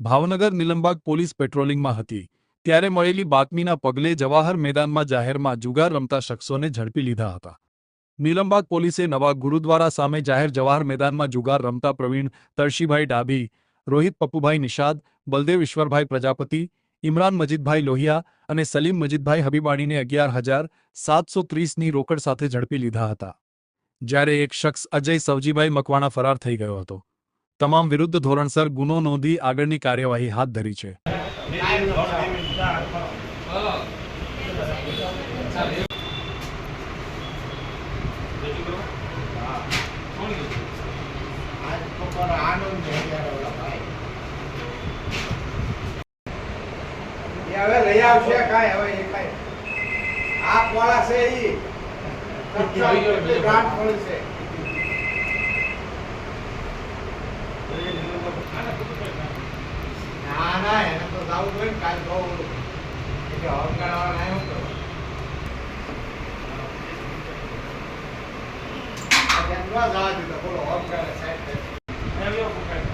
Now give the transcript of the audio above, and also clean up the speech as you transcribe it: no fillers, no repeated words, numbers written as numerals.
Bhavnagar Nilambag police પેટ્રોલિંગમાં હતી ત્યારે મળેલી બાતમીના પગલે જવાહર મેદાનમાં જાહેરમાં જુગાર રમતા શખ્સોને ઝડપી લીધા હતા। નિલંબાગ પોલીસે નવા ગુરુદ્વારા સામે જાહેર જવાહર મેદાનમાં જુગાર રમતા પ્રવીણ તરશીભાઈ ડાભી, રોહિત પપ્પુભાઈ નિષાદ, બલદેવ ઈશ્વરભાઈ પ્રજાપતિ, ઇમરાન મજીદભાઈ લોહિયા અને સલીમ મજીદભાઈ હબીબાણીને 11,730ની રોકડ સાથે ઝડપી લીધા હતા, જ્યારે એક શખ્સ અજય સવજીભાઈ મકવાણા ફરાર થઈ ગયો હતો। તમામ વિરુદ્ધ ધોરણસર ગુનો નોંધી આગળની કાર્યવાહી હાથ ધરી છે। હવે લઈ આવશે કાંઈ હવે એ કાંઈ આ કોળા છે ઈ ગ્રાન્ટ મળશે ના ના એને તો જાવું જોઈએ ને કાલ બહુ એટલે હંગાળવા ના આવ્યો તો જવા દીધો બોલો હંગાળે સાઈડ